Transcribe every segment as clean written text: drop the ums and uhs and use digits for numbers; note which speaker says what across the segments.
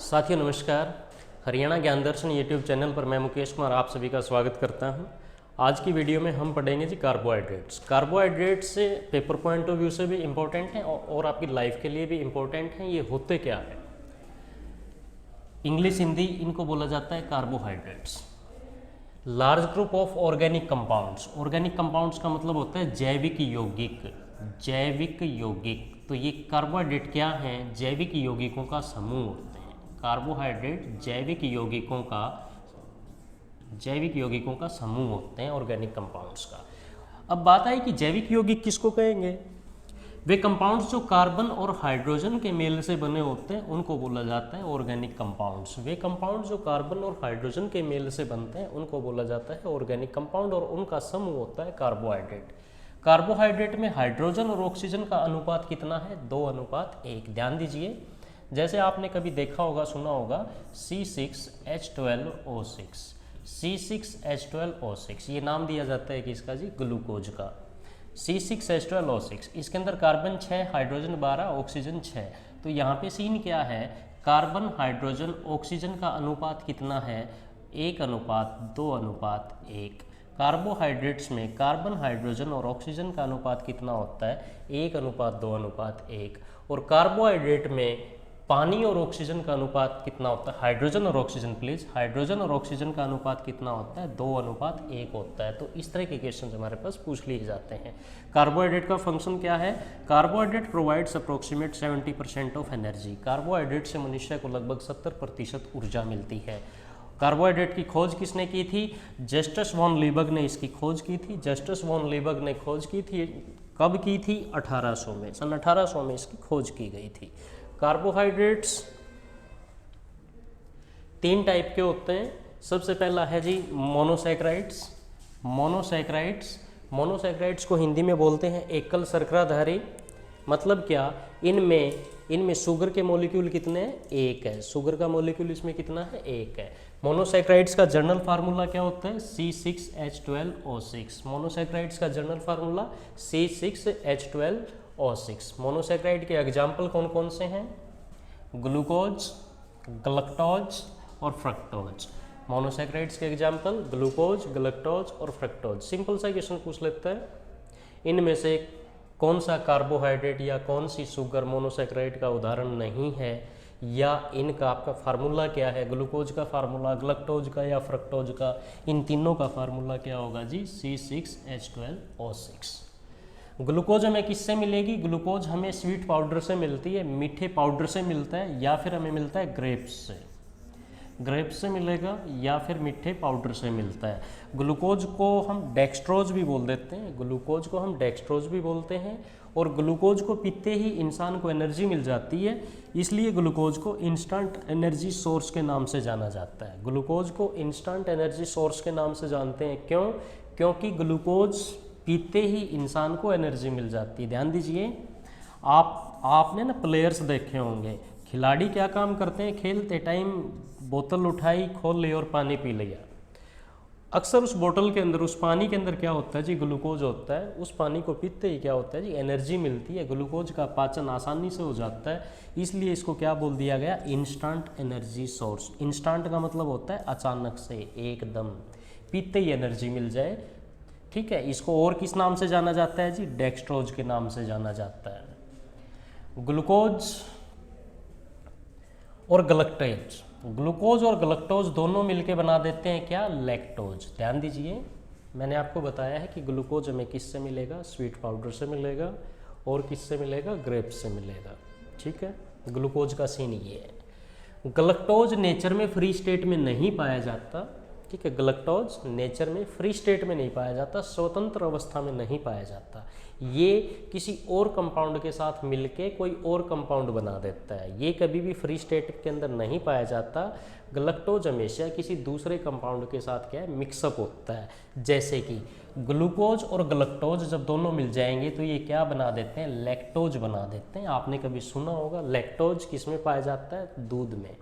Speaker 1: साथियों नमस्कार। हरियाणा ज्ञान दर्शन यूट्यूब चैनल पर मैं मुकेश कुमार आप सभी का स्वागत करता हूं। आज की वीडियो में हम पढ़ेंगे जी कार्बोहाइड्रेट्स। कार्बोहाइड्रेट्स से पेपर पॉइंट ऑफ व्यू से भी इम्पोर्टेंट हैं और आपकी लाइफ के लिए भी इम्पोर्टेंट हैं। ये होते क्या है, इंग्लिश हिंदी इनको बोला जाता है carbohydrates. Large group of organic compounds. Organic compounds का मतलब होता है जैविक यौगिक। जैविक यौगिक, तो ये कार्बोहाइड्रेट क्या हैं? जैविक यौगिकों का समूह होते हैं। कार्बोहाइड्रेट जैविक यौगिकों का समूह होते हैं ऑर्गेनिक कंपाउंड्स का। अब बात आई कि जैविक यौगिक किसको कहेंगे? वे कंपाउंड्स जो कार्बन और हाइड्रोजन के मेल से बने होते हैं उनको बोला जाता है ऑर्गेनिक कंपाउंड्स। वे कंपाउंड जो कार्बन और हाइड्रोजन के मेल से बनते हैं उनको बोला जाता है ऑर्गेनिक कंपाउंड, और उनका समूह होता है कार्बोहाइड्रेट। कार्बोहाइड्रेट में हाइड्रोजन और ऑक्सीजन का अनुपात कितना है? 2:1। ध्यान दीजिए, जैसे आपने कभी देखा होगा, सुना होगा C6H12O6। C6H12O6 ये नाम दिया जाता है किसका जी? ग्लूकोज का। C6H12O6 इसके अंदर कार्बन 6, हाइड्रोजन 12, ऑक्सीजन 6। तो यहाँ पे सीन क्या है? कार्बन हाइड्रोजन ऑक्सीजन का अनुपात कितना है? 1:2:1। कार्बोहाइड्रेट्स में कार्बन हाइड्रोजन और ऑक्सीजन का अनुपात कितना होता है? 1:2:1। और कार्बोहाइड्रेट में पानी और ऑक्सीजन का अनुपात कितना होता है? हाइड्रोजन और ऑक्सीजन, प्लीज, हाइड्रोजन और ऑक्सीजन का अनुपात कितना होता है? 2:1 होता है। तो इस तरह के क्वेश्चन हमारे पास पूछ लिए जाते हैं। कार्बोहाइड्रेट का फंक्शन क्या है? Carbohydrate provides approximate 70% of energy. Carbohydrate से मनुष्य को लगभग 70% ऊर्जा मिलती है। कार्बोहाइड्रेट की खोज किसने की थी? जस्टस वॉन लीबर्ग ने इसकी खोज की थी। जस्टस वॉन लीबर्ग ने खोज की थी, कब की थी? 1800 में, सन 1800 में इसकी खोज की गई थी। कार्बोहाइड्रेट्स 3 टाइप के होते हैं। सबसे पहला है जी मोनोसैकराइड्स। मोनोसैकराइड्स को हिंदी में बोलते हैं एकल शर्कराधारी। मतलब क्या? इनमें शुगर के मॉलिक्यूल कितने हैं? 1 है। शुगर का मॉलिक्यूल इसमें कितना है? 1 है। मोनोसैकराइड्स का जनरल फार्मूला क्या होता है? C6H12O6। मोनोसैकराइड्स का जनरल फार्मूला C6H12O6। मोनोसैकराइड के एग्जाम्पल कौन कौन से हैं? ग्लूकोज, गलक्टोज और फ्रक्टोज। मोनोसैकराइड्स के एग्जाम्पल ग्लूकोज, गलक्टोज और फ्रक्टोज। सिंपल सा क्वेश्चन पूछ लेते हैं, इनमें से कौन सा कार्बोहाइड्रेट या कौन सी शुगर मोनोसैकराइड का उदाहरण नहीं है, या इनका आपका फार्मूला क्या है? ग्लूकोज का फार्मूला, गलक्टोज का या फ्रक्टोज का? इन तीनों का फार्मूला क्या होगा जी? C6H12O6। ग्लूकोज हमें किससे मिलेगी? ग्लूकोज हमें स्वीट पाउडर से मिलती है, मीठे पाउडर से मिलता है, या फिर हमें मिलता है ग्रेप्स से। ग्रेप्स से मिलेगा या फिर मीठे पाउडर से मिलता है। ग्लूकोज को हम डेक्सट्रोज भी बोल देते हैं। ग्लूकोज को हम डेक्सट्रोज भी बोलते हैं। और ग्लूकोज को पीते ही इंसान को एनर्जी मिल जाती है, इसलिए ग्लूकोज को इंस्टेंट एनर्जी सोर्स के नाम से जाना जाता है। ग्लूकोज को इंस्टेंट एनर्जी सोर्स के नाम से जानते हैं। क्यों? क्योंकि ग्लूकोज पीते ही इंसान को एनर्जी मिल जाती है। ध्यान दीजिए, आपने ना प्लेयर्स देखे होंगे, खिलाड़ी क्या काम करते हैं? खेलते टाइम बोतल उठाई, खोल ली और पानी पी लिया। अक्सर उस बोतल के अंदर, उस पानी के अंदर क्या होता है जी? ग्लूकोज होता है। उस पानी को पीते ही क्या होता है जी? एनर्जी मिलती है। ग्लूकोज का पाचन आसानी से हो जाता है, इसलिए इसको क्या बोल दिया गया? Instant energy source. इंस्टेंट का मतलब होता है अचानक से, एकदम, पीते ही एनर्जी मिल जाए। ठीक है, इसको और किस नाम से जाना जाता है जी? डेक्सट्रोज के नाम से जाना जाता है। ग्लूकोज और गलक्टोज, ग्लूकोज और गलक्टोज दोनों मिलके बना देते हैं क्या? लैक्टोज। ध्यान दीजिए, मैंने आपको बताया है कि ग्लूकोज हमें किससे मिलेगा? स्वीट पाउडर से मिलेगा। और किससे मिलेगा? ग्रेप्स से मिलेगा। ठीक है, ग्लूकोज का सीन ये है। गलक्टोज नेचर में फ्री स्टेट में नहीं पाया जाता। ठीक है, गलक्टोज नेचर में फ्री स्टेट में नहीं पाया जाता, स्वतंत्र अवस्था में नहीं पाया जाता। ये किसी और कंपाउंड के साथ मिलके कोई और कंपाउंड बना देता है। ये कभी भी फ्री स्टेट के अंदर नहीं पाया जाता। गलक्टोज हमेशा किसी दूसरे कंपाउंड के साथ क्या है? मिक्सअप होता है। जैसे कि ग्लूकोज और गलक्टोज जब दोनों मिल जाएंगे तो ये क्या बना देते हैं? लैक्टोज बना देते हैं। आपने कभी सुना होगा लैक्टोज किस में पाया जाता है? दूध में।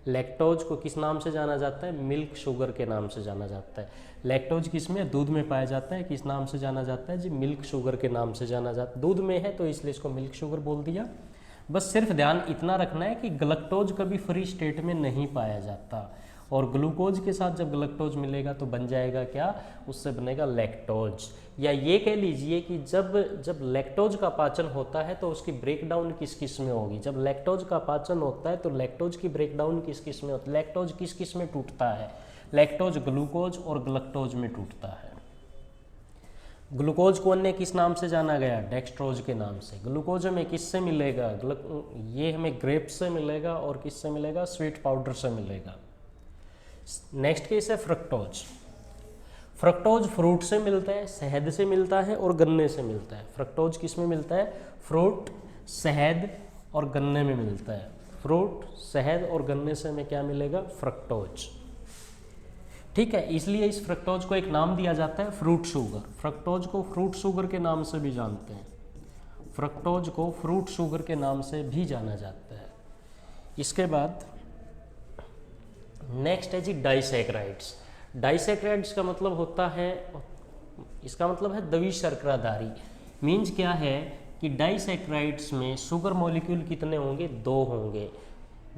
Speaker 1: लैक्टोज को किस नाम से जाना जाता है? मिल्क शुगर के नाम से जाना जाता है। लैक्टोज किस में? दूध में पाया जाता है। किस नाम से जाना जाता है जी? मिल्क शुगर के नाम से जाना जाता है। दूध में है तो इसलिए इसको मिल्क शुगर बोल दिया। बस सिर्फ ध्यान इतना रखना है कि गलक्टोज कभी फ्री स्टेट में नहीं पाया जाता, और ग्लूकोज के साथ जब गलक्टोज मिलेगा तो बन जाएगा क्या, उससे बनेगा लैक्टोज। या ये कह लीजिए कि जब लैक्टोज का पाचन होता है तो उसकी ब्रेकडाउन किस किस में होगी। जब लैक्टोज का पाचन होता है तो लैक्टोज की ब्रेकडाउन किस किस में होती है, लैक्टोज किस किस में टूटता है, लैक्टोज ग्लूकोज और गलक्टोज में टूटता है। ग्लूकोज को अन्य किस नाम से जाना गया, डेक्सट्रोज के नाम से। ग्लूकोज हमें किससे मिलेगा, ये हमें ग्रेप्स से मिलेगा और किससे मिलेगा, स्वीट पाउडर से मिलेगा। नेक्स्ट केस है फ्रक्टोज। फ्रक्टोज फ्रूट से मिलता है, शहद से मिलता है और गन्ने से मिलता है। फ्रक्टोज किस में मिलता है, फ्रूट, शहद और गन्ने में मिलता है। फ्रूट, शहद और गन्ने से हमें क्या मिलेगा, फ्रक्टोज। ठीक है, इसलिए इस फ्रक्टोज को एक नाम दिया जाता है फ्रूट शुगर। फ्रक्टोज को फ्रूट शुगर के नाम से भी जानते हैं, फ्रक्टोज को फ्रूट शुगर के नाम से भी जाना जाता है। इसके बाद नेक्स्ट है जी डाइसैकराइड्स। डाइसैकराइड्स का मतलब होता है, इसका मतलब है द्विशर्कराधारी। मीन्स क्या है कि डाइसैकराइड्स में शुगर मॉलिक्यूल कितने होंगे, 2 होंगे।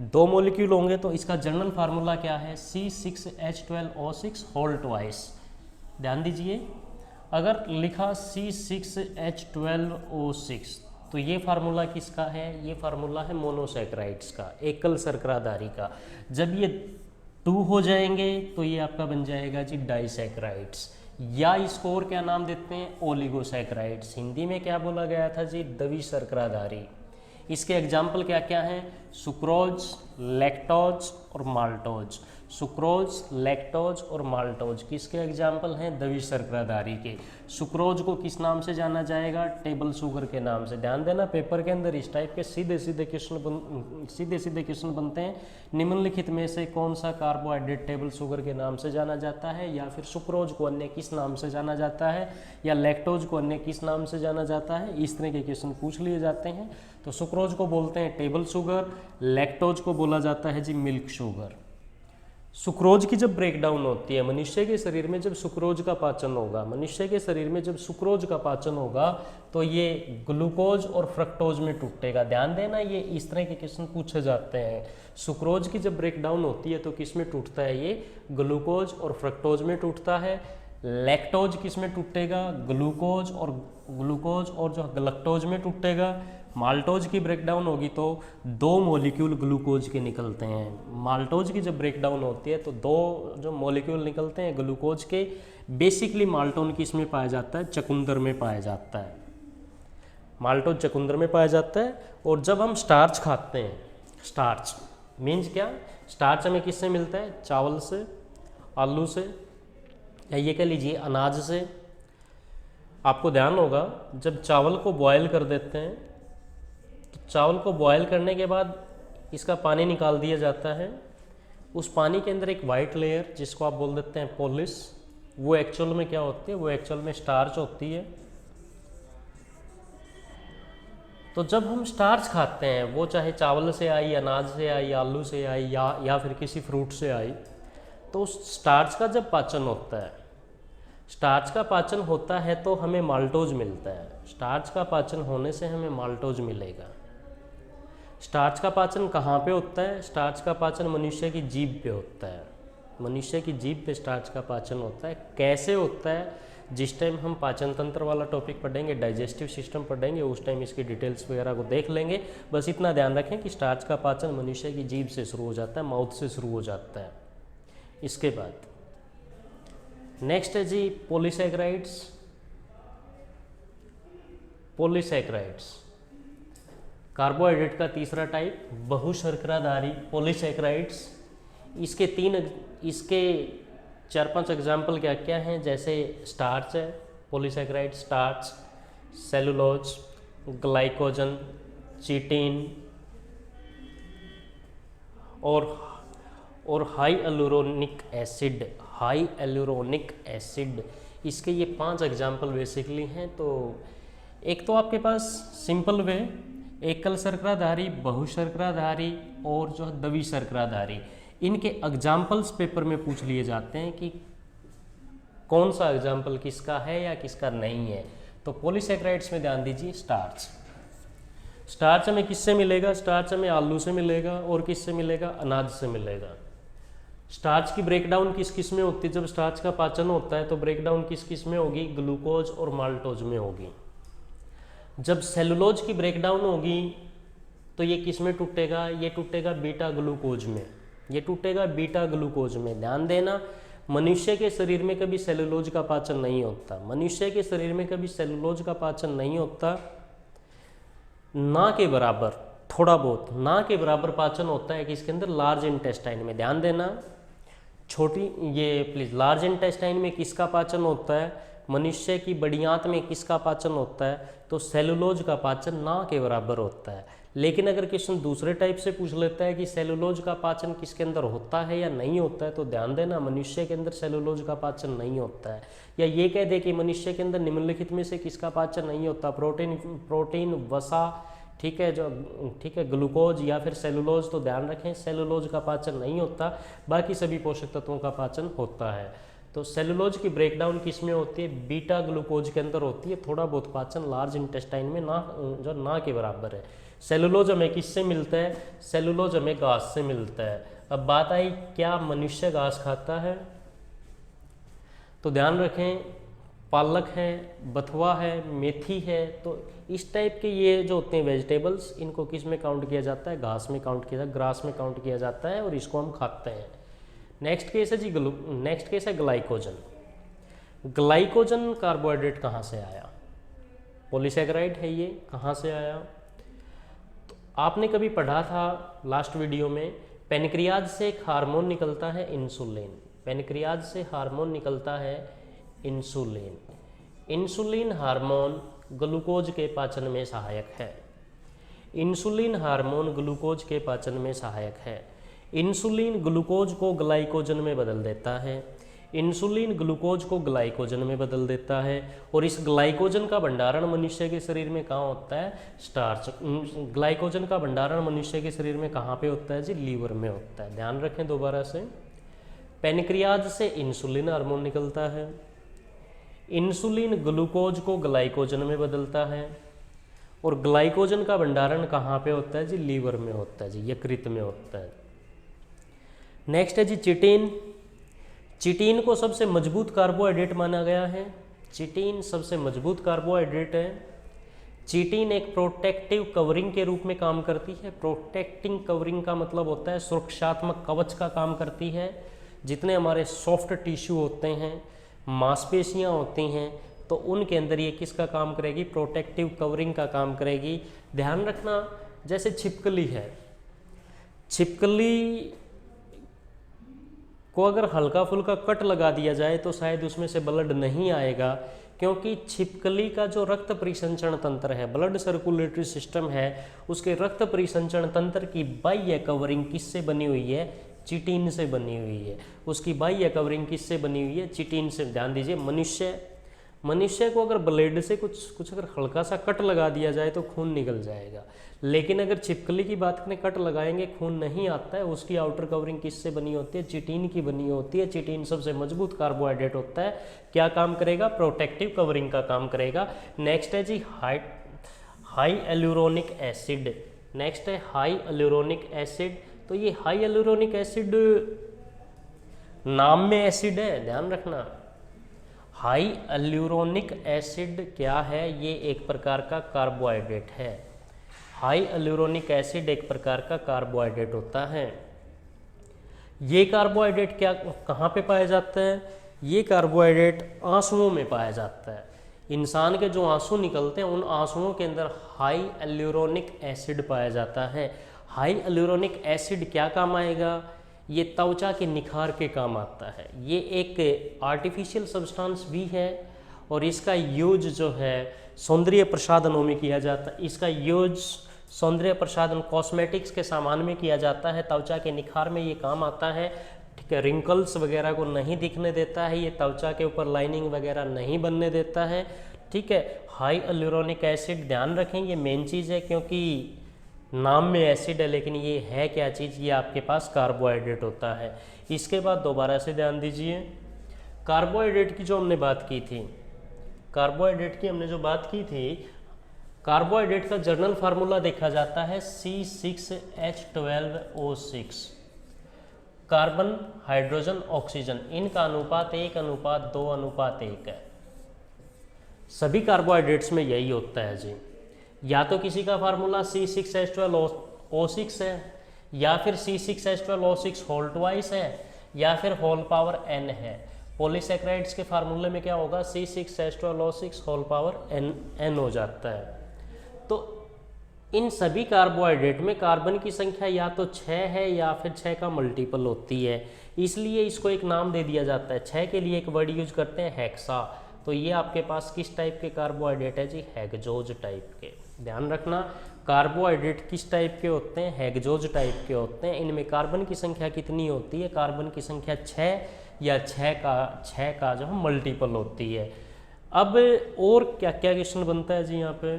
Speaker 1: 2 मॉलिक्यूल होंगे तो इसका जनरल फार्मूला क्या है, C6H12O6 होल ट्वाइस। ध्यान दीजिए, अगर लिखा C6H12O6 तो ये फार्मूला किसका है, ये फार्मूला है मोनोसैकराइड्स का, एकल शर्कराधारी का। जब ये 2 हो जाएंगे तो ये आपका बन जाएगा जी डाइसैकराइड्स, या इसको और क्या नाम देते हैं, ओलिगोसैकराइड्स। हिंदी में क्या बोला गया था जी, द्विशर्कराधारी। इसके एग्जाम्पल क्या क्या हैं, सुक्रोज, लैक्टोज और माल्टोज। सुक्रोज, लैक्टोज और माल्टोज किसके एग्जाम्पल हैं, द्विशर्कराधारी के। सुक्रोज को किस नाम से जाना जाएगा, टेबल शुगर के नाम से। ध्यान देना, पेपर के अंदर इस टाइप के सीधे सीधे क्वेश्चन बनते हैं। निम्नलिखित में से कौन सा कार्बोहाइड्रेट टेबल शुगर के नाम से जाना जाता है, या फिर सुक्रोज को अन्य किस नाम से जाना जाता है, या लैक्टोज को अन्य किस नाम से जाना जाता है, इस तरह के क्वेश्चन पूछ लिए जाते हैं। तो सुक्रोज को बोलते हैं टेबल शुगर, लैक्टोज को बोला जाता है जी मिल्क शुगर। सुक्रोज की जब ब्रेकडाउन होती है मनुष्य के शरीर में, जब सुक्रोज का पाचन होगा, मनुष्य के शरीर में जब सुक्रोज का पाचन होगा तो ये ग्लूकोज और फ्रक्टोज में टूटेगा। ध्यान देना, ये इस तरह के क्वेश्चन पूछे जाते हैं। सुक्रोज की जब ब्रेकडाउन होती है तो किस में टूटता है, ये ग्लूकोज और फ्रक्टोज में टूटता है। लैक्टोज किस में टूटेगा, ग्लूकोज और जो गलक्टोज में टूटेगा। माल्टोज की ब्रेकडाउन होगी तो 2 मॉलिक्यूल ग्लूकोज के निकलते हैं। माल्टोज की जब ब्रेकडाउन होती है तो 2 जो मॉलिक्यूल निकलते हैं ग्लूकोज के। बेसिकली माल्टोन किस में पाया जाता है, चकुंदर में पाया जाता है। माल्टोज चकुंदर में पाया जाता है। और जब हम स्टार्च खाते हैं, स्टार्च मीन्स क्या, स्टार्च हमें किससे मिलता है, चावल से, आलू से, या ये कह लीजिए अनाज से। आपको ध्यान होगा, जब चावल को बॉयल कर देते हैं तो चावल को बॉयल करने के बाद इसका पानी निकाल दिया जाता है। उस पानी के अंदर एक वाइट लेयर, जिसको आप बोल देते हैं पोलिस, वो एक्चुअल में क्या होती है, वो एक्चुअल में स्टार्च होती है। तो जब हम स्टार्च खाते हैं, वो चाहे चावल से आई, अनाज से आई, आलू से आई, या फिर किसी फ्रूट से आई, तो स्टार्च का जब पाचन होता है, स्टार्च का पाचन होता है तो हमें माल्टोज मिलता है। स्टार्च का पाचन होने से हमें माल्टोज मिलेगा। स्टार्च का पाचन कहाँ पे होता है, स्टार्च का पाचन मनुष्य की जीभ पे होता है। मनुष्य की जीभ पे स्टार्च का पाचन होता है। कैसे होता है, जिस टाइम हम पाचन तंत्र वाला टॉपिक पढ़ेंगे, डाइजेस्टिव सिस्टम पढ़ेंगे, उस टाइम इसकी डिटेल्स वगैरह को देख लेंगे। बस इतना ध्यान रखें कि स्टार्च का पाचन मनुष्य की जीभ से शुरू हो जाता है, माउथ से शुरू हो जाता है। इसके बाद नेक्स्ट है जी पॉलीसैकराइड्स। पॉलीसैकराइड्स कार्बोहाइड्रेट का तीसरा टाइप, बहुशर्कराधारी पॉलीसैकराइड्स। इसके 4-5 एग्जाम्पल क्या क्या हैं, जैसे स्टार्च है, polysaccharide starch, cellulose, glycogen, chitin और हाई एलुरोनिक एसिड। हाई एलुरोनिक एसिड, इसके ये 5 एग्जाम्पल बेसिकली हैं। तो एक तो आपके पास सिंपल वे, एकल शर्कराधारी, बहुशर्कराधारी और जो द्विशर्कराधारी, इनके एग्जाम्पल्स पेपर में पूछ लिए जाते हैं कि कौन सा एग्जाम्पल किसका है या किसका नहीं है। तो पॉलीसैकराइड्स में ध्यान दीजिए, स्टार्च। स्टार्च हमें किससे मिलेगा? स्टार्च हमें आलू से मिलेगा और किससे मिलेगा? अनाज से मिलेगा। स्टार्च की ब्रेकडाउन किस किस में होती है? जब स्टार्च का पाचन होता है तो ब्रेकडाउन किस किस में होगी? ग्लूकोज और माल्टोज में होगी। जब सेलुलोज की ब्रेकडाउन होगी तो ये किस में टूटेगा? ये टूटेगा बीटा ग्लूकोज में, ये टूटेगा बीटा ग्लूकोज में। ध्यान देना, मनुष्य के शरीर में कभी सेलुलोज का पाचन नहीं होता, मनुष्य के शरीर में कभी सेलुलोज का पाचन नहीं होता। ना के बराबर, थोड़ा बहुत ना के बराबर पाचन होता है किसके अंदर? लार्ज इंटेस्टाइन में। ध्यान देना, छोटी ये प्लीज, लार्ज इंटेस्टाइन में किसका पाचन होता है? मनुष्य की बड़ी आंत में किसका पाचन होता है? तो सेलुलोज का पाचन ना के बराबर होता है। लेकिन अगर क्वेश्चन दूसरे टाइप से पूछ लेता है कि सेलुलोज का पाचन किसके अंदर होता है या नहीं होता है, तो ध्यान देना मनुष्य के अंदर सेलुलोज का पाचन नहीं होता है। या ये कह दे कि मनुष्य के अंदर निम्नलिखित में से किसका पाचन नहीं होता? प्रोटीन, वसा, ठीक है, जो ठीक है, ग्लूकोज या फिर सेलुलोज, तो ध्यान रखें सेलुलोज का पाचन नहीं होता, बाकी सभी पोषक तत्वों का पाचन होता है। तो सेलुलोज की ब्रेकडाउन किस में होती है? बीटा ग्लूकोज के अंदर होती है। थोड़ा बहुत पाचन लार्ज इंटेस्टाइन में ना, जो ना के बराबर है। सेलुलोज हमें किससे मिलता है? सेलुलोज हमें घास से मिलता है। अब बात आई, क्या मनुष्य घास खाता है? तो ध्यान रखें, पालक है, बथुआ है, मेथी है, तो इस टाइप के ये जो होते हैं वेजिटेबल्स, इनको किस में काउंट किया जाता है? घास में काउंट किया जाता है, ग्रास में काउंट किया जाता है, और इसको हम खाते हैं। नेक्स्ट केस है जी, नेक्स्ट केस है ग्लाइकोजन। ग्लाइकोजन कार्बोहाइड्रेट कहाँ से आया? पॉलीसैकेराइड है, ये कहाँ से आया? तो आपने कभी पढ़ा था लास्ट वीडियो में, पेनक्रियाज से एक हार्मोन निकलता है इंसुलिन, पेनक्रियाज से हार्मोन निकलता है इंसुलिन। इंसुलिन हार्मोन ग्लूकोज के पाचन में सहायक है। इंसुलिन हार्मोन ग्लूकोज के पाचन में सहायक है। इंसुलिन ग्लूकोज को ग्लाइकोजन में बदल देता है, इंसुलिन ग्लूकोज को ग्लाइकोजन में बदल देता है, और इस ग्लाइकोजन का भंडारण मनुष्य के शरीर में कहाँ होता है? स्टार्च। ग्लाइकोजन का भंडारण मनुष्य के शरीर में कहाँ पे होता है जी? लीवर में होता है। ध्यान रखें दोबारा से, पेनक्रियाज से इंसुलिन हार्मोन निकलता है, इंसुलिन ग्लूकोज को ग्लाइकोजन में बदलता है, और ग्लाइकोजन का भंडारण कहाँ पे होता है जी? लीवर में होता है जी, यकृत में होता है। नेक्स्ट है जी चिटिन। चिटिन को सबसे मजबूत कार्बोहाइड्रेट माना गया है, चिटिन सबसे मजबूत कार्बोहाइड्रेट है। चिटिन एक प्रोटेक्टिव कवरिंग के रूप में काम करती है। प्रोटेक्टिंग कवरिंग का मतलब होता है सुरक्षात्मक कवच का काम करती है। जितने हमारे सॉफ्ट टिश्यू होते हैं, मांसपेशियां होती हैं, तो उनके अंदर ये किसका काम करेगी? प्रोटेक्टिव कवरिंग का काम करेगी। ध्यान रखना, जैसे छिपकली है, छिपकली को अगर हल्का फुल्का कट लगा दिया जाए तो शायद उसमें से ब्लड नहीं आएगा, क्योंकि छिपकली का जो रक्त परिसंचरण तंत्र है, ब्लड सर्कुलेटरी सिस्टम है, उसके रक्त परिसंचरण तंत्र की बाह्य कवरिंग किससे बनी हुई है? चिटिन से बनी हुई है। उसकी बाह्य कवरिंग किससे बनी हुई है? चिटिन से। ध्यान दीजिए, मनुष्य को अगर ब्लेड से कुछ अगर हल्का सा कट लगा दिया जाए तो खून निकल जाएगा, लेकिन अगर छिपकली की बात करें, कट लगाएंगे खून नहीं आता है। उसकी आउटर कवरिंग किससे बनी होती है? चिटिन की बनी होती है। चिटिन सबसे मजबूत कार्बोहाइड्रेट होता है। क्या काम करेगा? प्रोटेक्टिव कवरिंग का काम करेगा। नेक्स्ट है जी हाई एल्यूरोनिक एसिड। नेक्स्ट है हाई एल्यूरोनिक एसिड। तो ये हाई एल्यूरोनिक एसिड नाम में एसिड है, ध्यान रखना। हाई एल्यूरोनिक एसिड क्या है? ये एक प्रकार का कार्बोहाइड्रेट है। हाई एल्यूरोनिक एसिड एक प्रकार का कार्बोहाइड्रेट होता है। ये कार्बोहाइड्रेट क्या कहाँ पे पाया जाता है? ये कार्बोहाइड्रेट आंसुओं में पाया जाता है। इंसान के जो आंसू निकलते हैं, उन आंसुओं के अंदर हाई एल्यूरोनिक एसिड पाया जाता है। हाई एल्यूरोनिक एसिड क्या काम आएगा? ये त्वचा के निखार के काम आता है। ये एक आर्टिफिशियल सब्सटेंस भी है, और इसका यूज जो है सौंदर्य प्रसाधनों में किया जाता है। इसका यूज सौंदर्य प्रसाधन कॉस्मेटिक्स के सामान में किया जाता है। त्वचा के निखार में ये काम आता है, ठीक है। रिंकल्स वगैरह को नहीं दिखने देता है, ये त्वचा के ऊपर लाइनिंग वगैरह नहीं बनने देता है, ठीक है। हाई एल्यूरोनिक एसिड, ध्यान रखें ये मेन चीज़ है, क्योंकि नाम में एसिड है लेकिन ये है क्या चीज़? ये आपके पास कार्बोहाइड्रेट होता है। इसके बाद दोबारा से ध्यान दीजिए, कार्बोहाइड्रेट की जो हमने बात की थी, कार्बोहाइड्रेट की हमने जो बात की थी, कार्बोहाइड्रेट का जर्नल फार्मूला देखा जाता है C6H12O6। कार्बन, हाइड्रोजन, ऑक्सीजन, इनका अनुपात 1:2:1 है। सभी कार्बोहाइड्रेट्स में यही होता है जी। या तो किसी का फार्मूला C6H12O6 है, या फिर C6H12O6 होल ट्वाइस है, या फिर होल पावर n है। पॉलीसेक्राइड्स के फार्मूले में क्या होगा, C6H12O6 होल पावर n हो जाता है। तो इन सभी कार्बोहाइड्रेट में कार्बन की संख्या या तो 6 है या फिर 6 का मल्टीपल होती है, इसलिए इसको एक नाम दे दिया जाता है। 6 के लिए एक वर्ड यूज करते हैं हेक्सा। तो ये आपके पास किस टाइप के कार्बोहाइड्रेट है जी, हेक्सोज टाइप के। ध्यान रखना, कार्बोहाइड्रेट किस टाइप के होते हैं, हेक्सोज टाइप के होते हैं। इनमें कार्बन की संख्या कितनी होती है, कार्बन की संख्या 6 या 6 का जो मल्टीपल होती है। अब और क्या क्या क्वेश्चन बनता है जी, यहाँ पे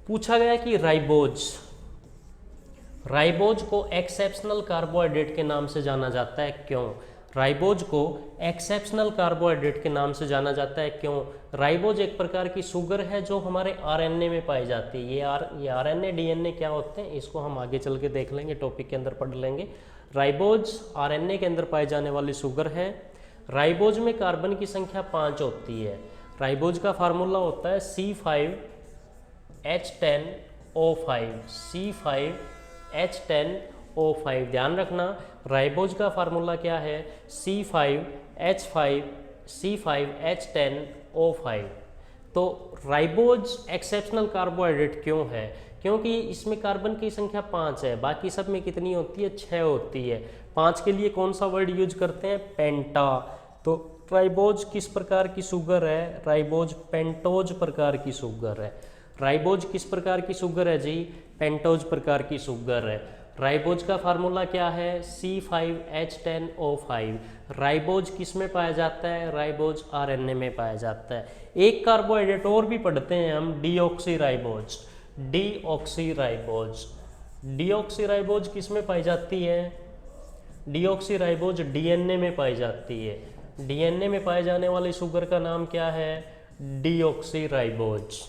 Speaker 1: पूछा गया कि राइबोज को एक्सेप्शनल कार्बोहाइड्रेट के नाम से जाना जाता है, क्यों? राइबोज को एक्सेप्शनल कार्बोहाइड्रेट के नाम से जाना जाता है, क्यों? राइबोज एक प्रकार की शुगर है जो हमारे आरएनए में पाई जाती है। ये आरएनए डीएनए क्या होते हैं, इसको हम आगे चल के देख लेंगे, टॉपिक के अंदर पढ़ लेंगे। राइबोज आरएनए के अंदर पाई जाने वाली शुगर है। राइबोज में कार्बन की संख्या 5 होती है। राइबोज का फार्मूला होता है C5H10O5, C5H10O5। ध्यान रखना, राइबोज का फार्मूला क्या है, C5H10O5। तो राइबोज एक्सेप्शनल कार्बोहाइड्रेट क्यों है, क्योंकि इसमें कार्बन की संख्या 5 है, बाकी सब में कितनी होती है, 6 होती है। 5 के लिए कौन सा वर्ड यूज करते हैं, पेंटा। तो राइबोज किस प्रकार की शुगर है, राइबोज पेंटोज प्रकार की शुगर है। राइबोज किस प्रकार की शुगर है जी, पेंटोज प्रकार की शुगर है। राइबोज का फार्मूला क्या है, C5H10O5। राइबोज किस में पाया जाता है, राइबोज आरएनए में पाया जाता है। एक कार्बोहाइड्रेट और भी पढ़ते हैं हम, डीऑक्सीराइबोज। डीऑक्सीराइबोज किस में पाई जाती है, डीऑक्सीराइबोज डीएनए में पाई जाती है। डीएनए में पाए जाने वाली शुगर का नाम क्या है, डीऑक्सीराइबोज।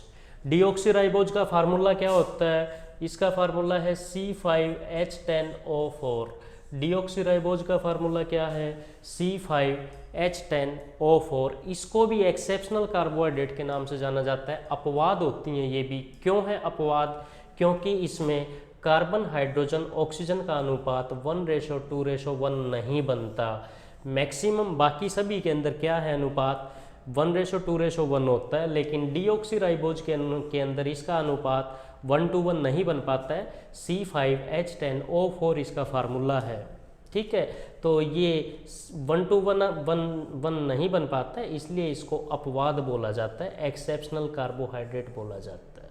Speaker 1: डीऑक्सीराइबोज का फार्मूला क्या होता है, इसका फार्मूला है C5H10O4। डीऑक्सीराइबोज का फार्मूला क्या है, C5H10O4। इसको भी एक्सेप्शनल कार्बोहाइड्रेट के नाम से जाना जाता है। अपवाद होती हैं ये भी, क्यों है अपवाद, क्योंकि इसमें कार्बन, हाइड्रोजन, ऑक्सीजन का अनुपात 1:2:1 नहीं बनता। मैक्सिमम बाकी सभी के अंदर क्या है अनुपात, 1:2:1 होता है, लेकिन डीऑक्सीराइबोज के अंदर इसका अनुपात 1:1 नहीं बन पाता है। C5H10O4 इसका फार्मूला है, ठीक है। तो ये 1:1 नहीं बन पाता है, इसलिए इसको अपवाद बोला जाता है, एक्सेप्शनल कार्बोहाइड्रेट बोला जाता है।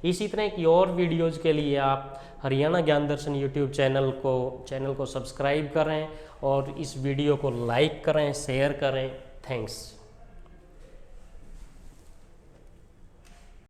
Speaker 1: इसी तरह की और वीडियोज़ के लिए आप हरियाणा ज्ञान दर्शन यूट्यूब चैनल को सब्सक्राइब करें और इस वीडियो को लाइक करें, शेयर करें। थैंक्स।